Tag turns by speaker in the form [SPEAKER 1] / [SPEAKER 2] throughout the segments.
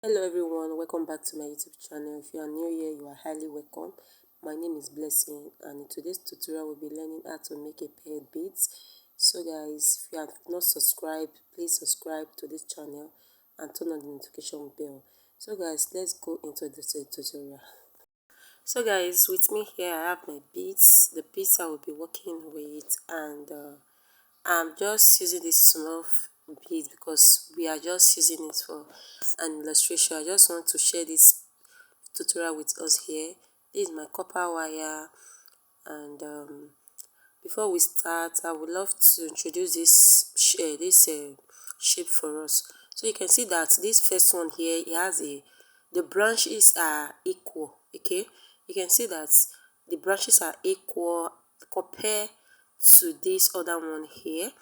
[SPEAKER 1] Hello everyone, welcome back to my YouTube channel. If you are new here, you are highly welcome. My name is Blessing, and in today's tutorial we'll be learning how to make a paired beads. So guys, if you have not subscribed, please subscribe to this channel and turn on the notification bell. So guys, let's go into the tutorial. So guys, with me here I have my beads, the beads I will be working with, and I'm just using this small bead because we are just using it for an illustration. I just want to share this tutorial with us here. This is my copper wire, and before we start I would love to introduce this shape for us. So you can see that this first one here, it has the branches are equal. Okay, you can see that the branches are equal compared to this other one here,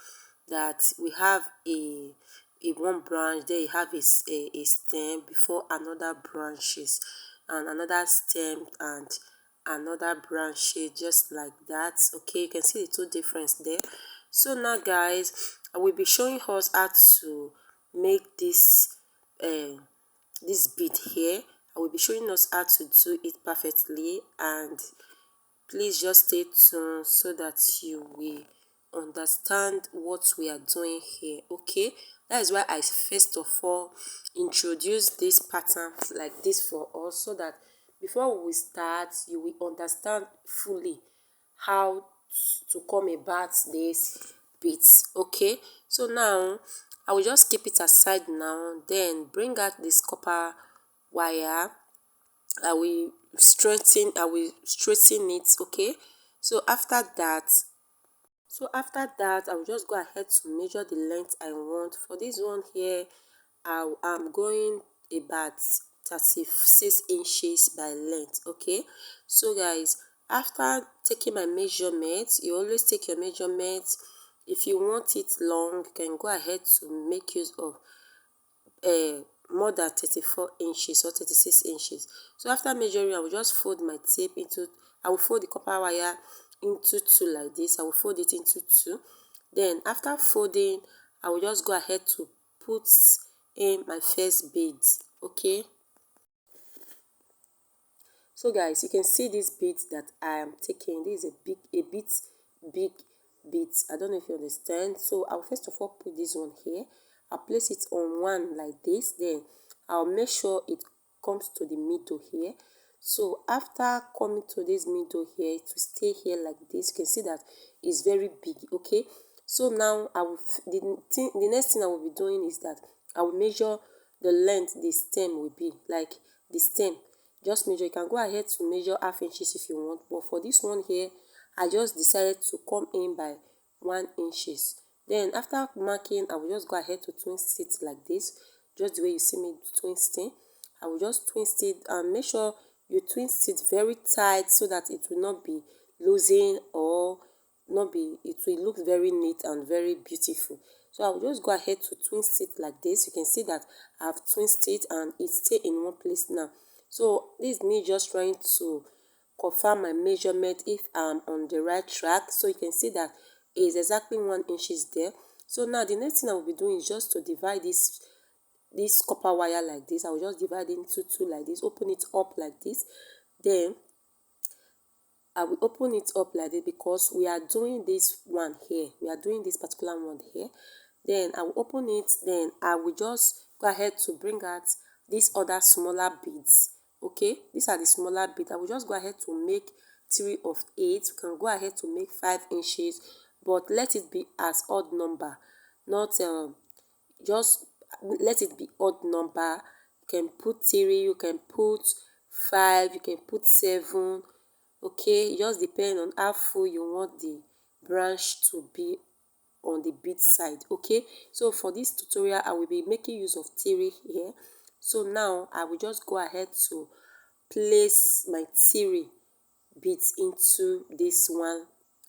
[SPEAKER 1] that we have a one branch, there you have a stem before another branches, and another stem and another branch, just like that. Okay, you can see the two difference there. So now guys, I will be showing us how to make this bead here. I will be showing us how to do it perfectly, and please just stay tuned so that you will understand what we are doing here. Okay, that is why I first of all introduce this pattern like this for us, so that before we start you will understand fully how to come about this bits. Okay, so now I will just keep it aside now, then bring out this copper wire. I will straighten it. Okay, so after that I will just go ahead to measure the length I want. For this one here, I'm going about 36 inches by length. Okay, so guys, after taking my measurement, you always take your measurement. If you want it long, you can go ahead to make use of more than 34 inches or 36 inches. So after measuring, I will just fold my tape into, I will fold the copper wire into two like this. I will fold it into two. Then after folding, I will just go ahead to put in my first beads. Okay, so guys, you can see this bead that I am taking. This is big bead. I don't know if you understand. So I'll first of all put this one here. I'll place it on one like this. Then I'll make sure it comes to the middle here. So after coming to this middle here, to stay here like this, you can see that it's very big. Okay, so now the next thing I will be doing is that I will measure the length the stem will be, like the stem. Just measure. You can go ahead to measure half inches if you want, but for this one here, I just decided to come in by 1 inches. Then after marking, I will just go ahead to twist it like this, just the way you see me twisting. I will just twist it, and make sure you twist it very tight so that it will not be losing, or not be, it will look very neat and very beautiful. So I will just go ahead to twist it like this. You can see that I've twisted it and it stay in one place now. So this is me just trying to confirm my measurement if I'm on the right track. So you can see that it is exactly 1 inches there. So now the next thing I will be doing is just to divide this copper wire like this. I will just divide it into two like this, open it up like this. Then I will open it up like this because we are doing this one here. We are doing this particular one here. Then I will open it. Then I will just go ahead to bring out these other smaller beads. Okay, these are the smaller beads. I will just go ahead to make 3 of 8. You can go ahead to make 5 inches, but let it be as odd number, not just let it be odd number. You can put 3, you can put 5, you can put 7. Okay, it just depends on how full you want the branch to be on the bead side. Okay, so for this tutorial I will be making use of 3 here. So now I will just go ahead to place my 3 beads into this one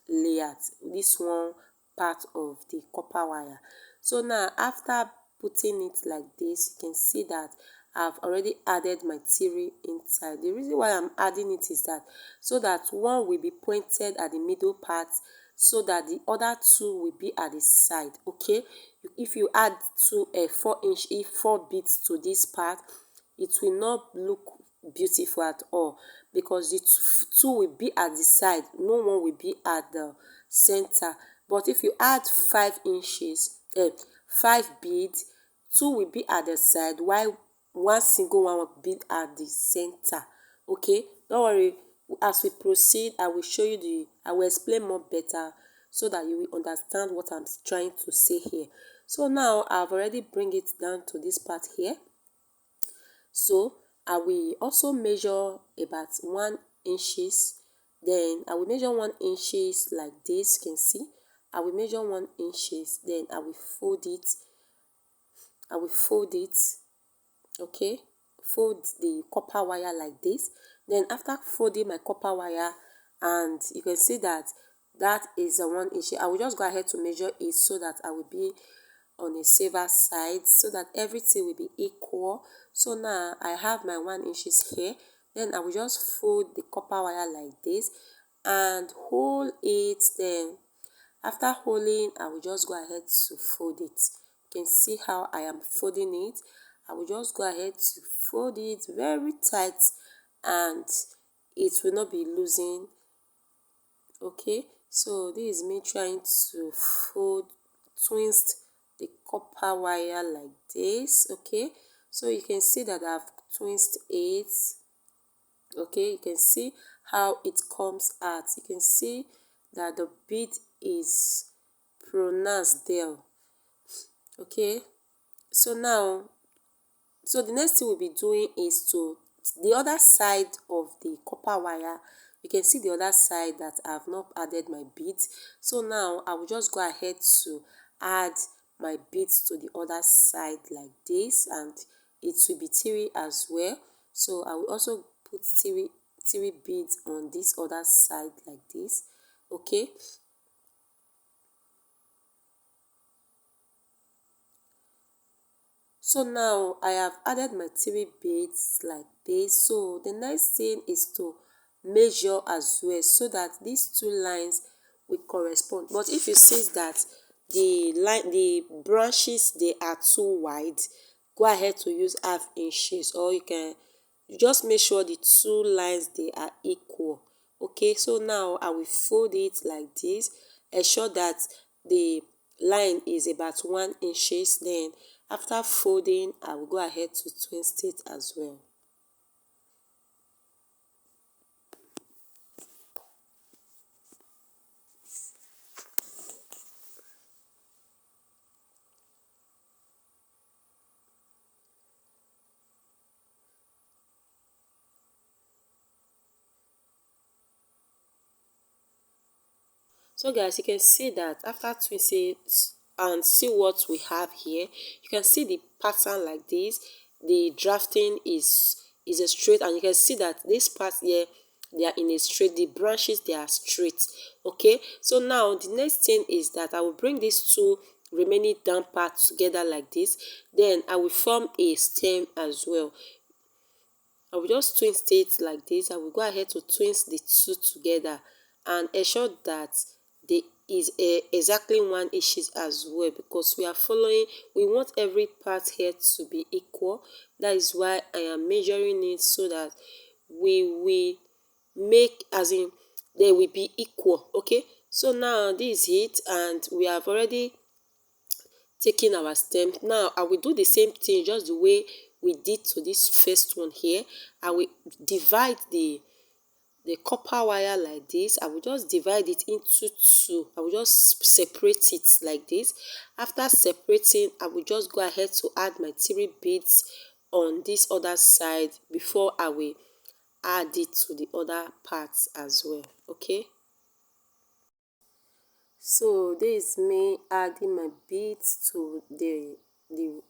[SPEAKER 1] layer, this one part of the copper wire. So now after putting it like this, you can see that I've already added my 3 inside. The reason why I'm adding it is that so that one will be pointed at the middle part, so that the other 2 will be at the side. Okay, if you add 4 inch, if 4 beads to this part, it will not look beautiful at all, because the two will be at the side, no one will be at the center. But if you add 5 inches, 5 beads, two will be at the side while one single one will be at the center. Okay, don't worry, as we proceed I will show you I will explain more better, so that you will understand what I'm trying to say here. So now I've already bring it down to this part here. So I will also measure about 1 inches. Then I will measure 1 inches like this. You can see I will measure 1 inches, then I will fold it. Okay, fold the copper wire like this. Then after folding my copper wire, and you can see that that is a 1 inch, I will just go ahead to measure it, so that I will be on a safer side, so that everything will be equal. So now I have my 1 inches here. Then I will just fold the copper wire like this and hold it. Then after holding, I will just go ahead to fold it. You can see how I am folding it. I will just go ahead to fold it very tight, and it will not be losing. Okay, so this is me trying to fold, twist the copper wire like this. Okay, so you can see that I've twisted it. Okay, you can see how it comes out. You can see that the bead is pronounced there. Okay, so now, so the next thing we'll be doing is to the other side of the copper wire. You can see the other side that I've not added my beads. So now I will just go ahead to add my beads to the other side like this, and it will be 3 as well. So I will also put 3 beads on this other side like this. Okay, so now I have added my 3 beads like this. So the next thing is to measure as well, so that these 2 lines will correspond. But if you see that the branches, they are too wide, go ahead to use ½ inches, or you can just make sure the 2 lines, they are equal. Okay, so now I will fold it like this, ensure that the line is about 1 inches. Then after folding, I will go ahead to twist it as well. So guys, you can see that after twisting and see what we have here, you can see the pattern like this. The drafting is a straight, and you can see that this part here, they are in a straight, the branches, they are straight. Okay, so now the next thing is that I will bring these 2 remaining down parts together like this. Then I will form a stem as well. I will just twist it like this. I will go ahead to twist the 2 together and ensure that there is exactly 1 inch as well, because we are following, we want every part here to be equal. That is why I am measuring it, so that we will make, as in, they will be equal. Okay, so now this is it, and we have already taking our stem. Now I will do the same thing, just the way we did to this first one here. I will divide the copper wire like this. I will just divide it into 2. I will just separate it like this. After separating, I will just go ahead to add my 3 beads on this other side before I will add it to the other parts as well. Okay, so this is me adding my beads to the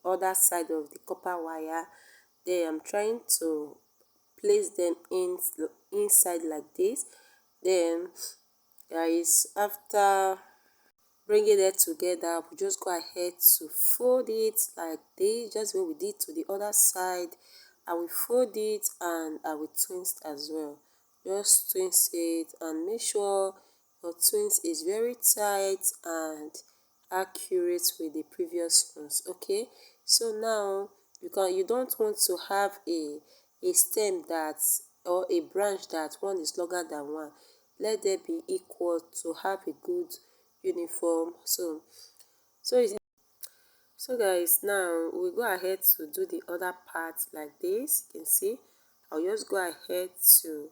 [SPEAKER 1] other side of the copper wire. Then I'm trying to place them inside like this. Then guys, after bringing it together, we just go ahead to fold it like this, just what we did to the other side. I will fold it and I will twist as well. Just twist it and make sure your twist is very tight and accurate with the previous ones. Okay, so now you don't want to have a stem that, or a branch that one is longer than one. Let them be equal to have a good uniform. So it's so guys, now we go ahead to do the other part like this. You can see I'll just go ahead to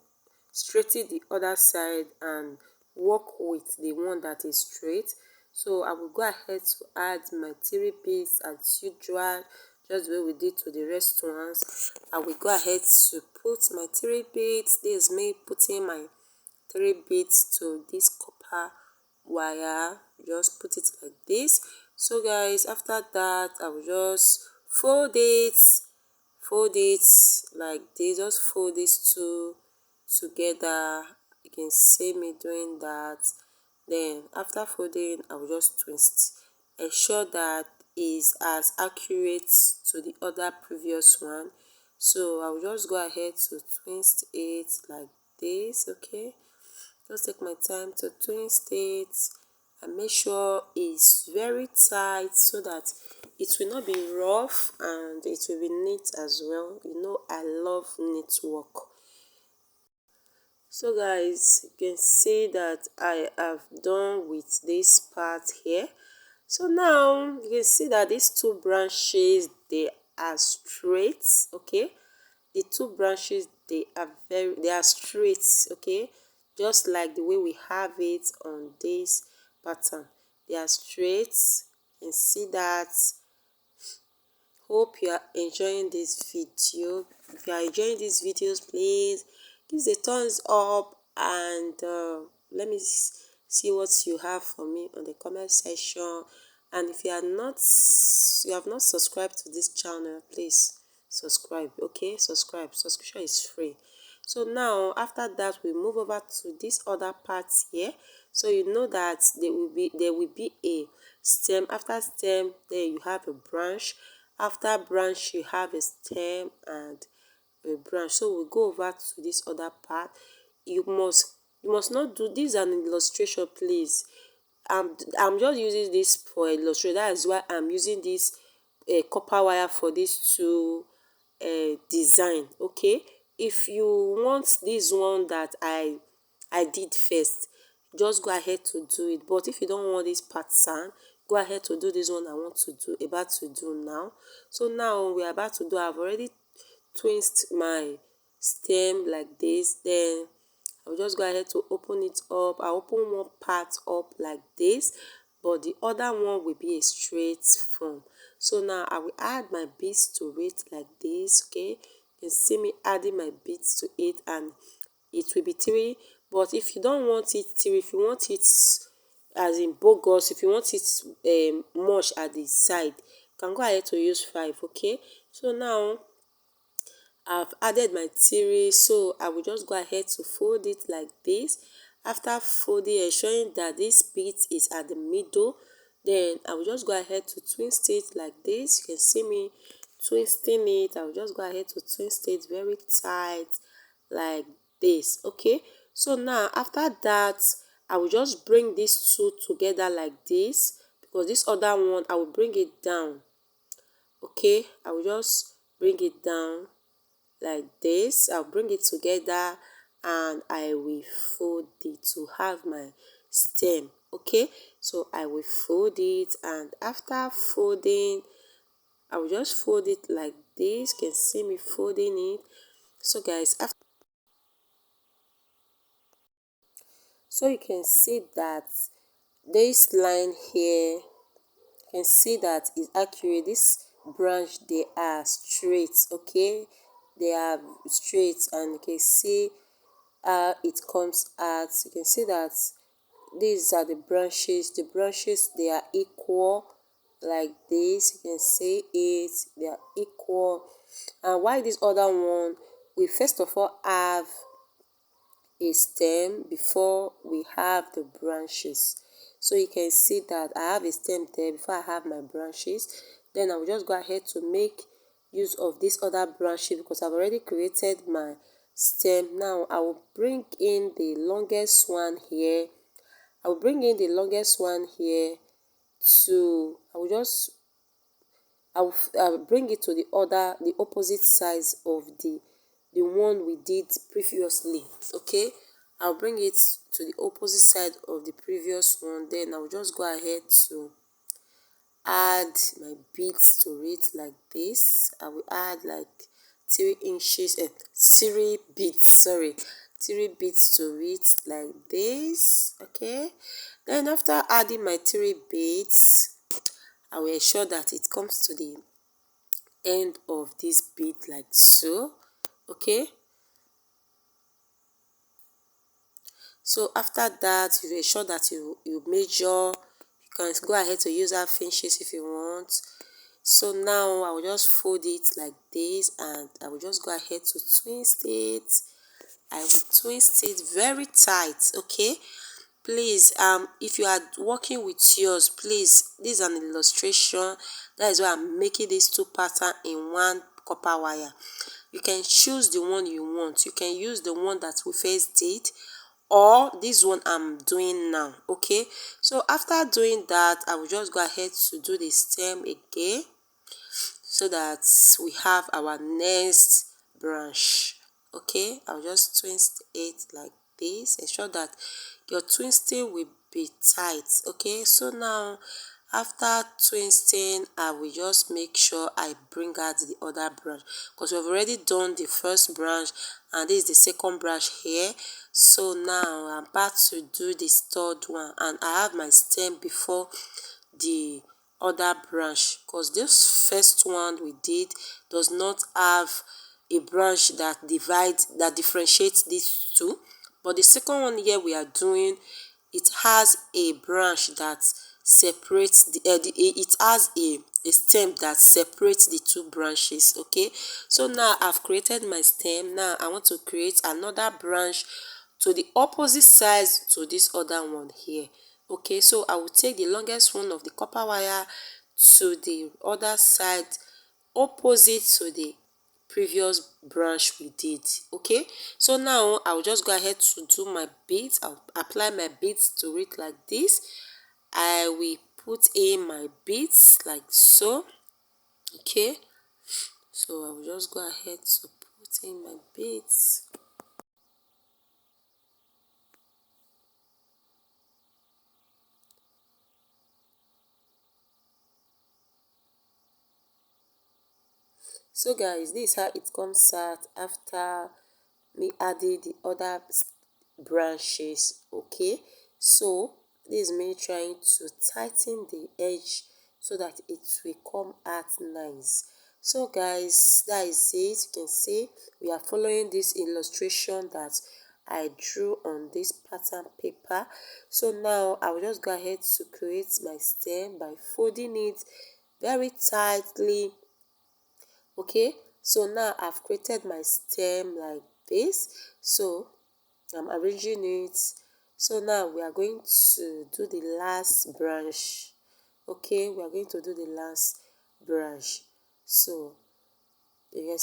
[SPEAKER 1] straighten the other side and work with the one that is straight. So I will go ahead to add my 3 beads as usual, just the way we did to the rest ones. I will go ahead to put my 3 beads. This is me putting my 3 beads to this copper wire. Just put it like this. So guys, after that I will just fold it like this. Just fold these two together. You can see me doing that. Then after folding, I will just twist. Ensure that is as accurate to the other previous one. So I will just go ahead to twist it like this. Okay, just take my time to twist it and make sure it's very tight so that it will not be rough and it will be neat as well. You know, I love neat work. So guys, you can see that I have done with this part here. So now you can see that these 2 branches, they are straight. Okay, the 2 branches, they are straight. Okay, just like the way we have it on this pattern, they are straight. You can see that. Hope you are enjoying this video. If you are enjoying these videos, please give a thumbs up and let me see what you have for me on the comment section. And if you have not subscribed to this channel, please subscribe. Okay, subscription is free. So now after that, we move over to this other part here. So you know that there will be a stem. After stem, there you have a branch. After branch, you have a stem and a branch. So we'll go over to this other part. You must not do this as an illustration, please. I'm just using this for illustration. That is why I'm using this copper wire for this two design. Okay, if you want this one that I did first, just go ahead to do it. But if you don't want this pattern, go ahead to do this one I want to do, about to do now. So now we are about to do, I've already twist my stem like this. Then I'll just go ahead to open it up. I'll open one part up like this, but the other one will be a straight front. So now I will add my beads to it like this. Okay, you can see me adding my beads to it, and it will be 3. But if you don't want it 3, if you want it as in bogus, if you want it much at the side, you can go ahead to use 5. Okay, so now I've added my 3, so I will just go ahead to fold it like this. After folding, ensuring that this bit is at the middle, then I will just go ahead to twist it like this. You can see me twisting it. I will just go ahead to twist it very tight like this. Okay, so now after that, I will just bring these two together like this, because this other one I will bring it down. Okay, I will just bring it down like this. I'll bring it together and I will fold it to have my stem. Okay, so I will fold it, and after folding, I will just fold it like this. You can see me folding it. So guys, so you can see that this line here, you can see that is accurate. This branch, they are straight. Okay, they are straight, and you can see it comes out. You can see that these are the branches, they are equal like this. You can see it, they are equal. And why this other one, we first of all have a stem before we have the branches. So you can see that I have a stem there before I have my branches. Then I will just go ahead to make use of this other branches, because I've already created my stem. Now I will bring in the longest one here. I will bring in the longest one here to, I will just I'll bring it to the opposite size of the one we did previously. Okay, I'll bring it to the opposite side of the previous one. Then I'll just go ahead to add my beads to it like this. I will add like 3 inches, 3 beads, sorry, 3 beads to it like this. Okay, then after adding my 3 beads, I will ensure that it comes to the end of this bead like so. Okay, so after that, you ensure that you measure. You can go ahead to use half inches if you want. So now I will just fold it like this, and I will just go ahead to twist it. I will twist it very tight. Okay, please, if you are working with yours, please, this is an illustration. That is why I'm making these two patterns in one copper wire. You can choose the one you want. You can use the one that we first did, or this one I'm doing now. Okay, so after doing that, I will just go ahead to do the stem again, so that we have our next branch. Okay, I'll just twist it like this. Ensure that your twisting will be tight. Okay, so now after twisting, I will just make sure I bring out the other branch, because we've already done the first branch and this is the second branch here. So now I'm about to do this third one, and I have my stem before the other branch, because this first one we did does not have a branch that differentiates these two, but the second one here we are doing, it has a branch that separates it has a stem that separates the two branches. Okay, so now I've created my stem. Now I want to create another branch to the opposite side to this other one here. Okay, so I will take the longest one of the copper wire to the other side opposite to the previous branch we did. Okay, so now I will just go ahead to do my beads. I'll apply my beads to it like this. I will put in my beads like so. Okay, so I will just go ahead to put in my beads. So guys, this is how it comes out after me adding the other branches. Okay, so this is me trying to tighten the edge so that it will come out nice. So guys, that is it. You can see we are following this illustration that I drew on this pattern paper. So now I will just go ahead to create my stem by folding it very tightly. Okay, so now I've created my stem like this. So I'm arranging it. So now we are going to do the last branch. Okay, we are going to do the last branch. So you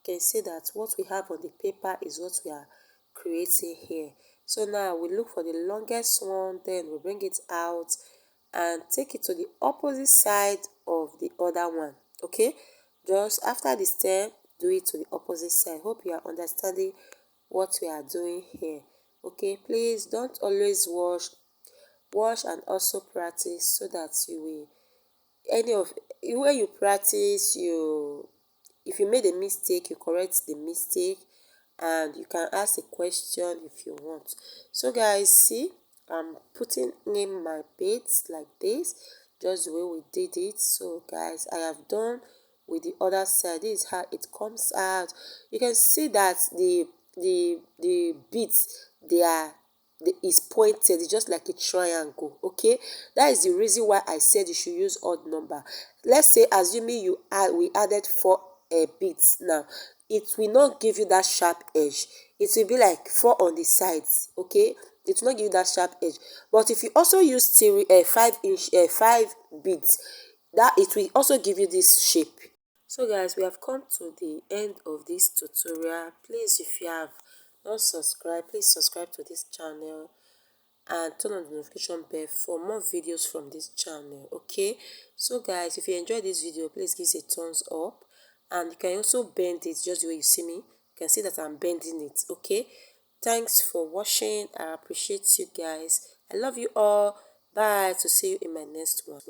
[SPEAKER 1] can see that what we have on the paper is what we are creating here. So now we look for the longest one, then we bring it out and take it to the opposite side of the other one. Okay, just after the stem, do it to the opposite side. Hope you are understanding what we are doing here. Okay, please don't always wash and also practice, so that you will when you practice, if you made a mistake, you correct the mistake, and you can ask a question if you want. So guys, see, I'm putting in my beads like this, just the way we did it. So guys, I have done with the other side. This is how it comes out. You can see that the beads, they are is pointed. It's just like a triangle. Okay, that is the reason why I said you should use odd number. Let's say, assuming we added 4 beads. Now it will not give you that sharp edge. It will be like 4 on the sides. Okay, it will not give you that sharp edge. But if you also use 5 beads, that it will also give you this shape. So guys, we have come to the end of this tutorial. Please, if you have not subscribed, please subscribe to this channel and turn on the notification bell for more videos from this channel. Okay, so guys, if you enjoyed this video, please give it a thumbs up, and you can also bend it just the way you see me. You can see that I'm bending it. Okay, thanks for watching. I appreciate you guys. I love you all. Bye. To see you in my next one.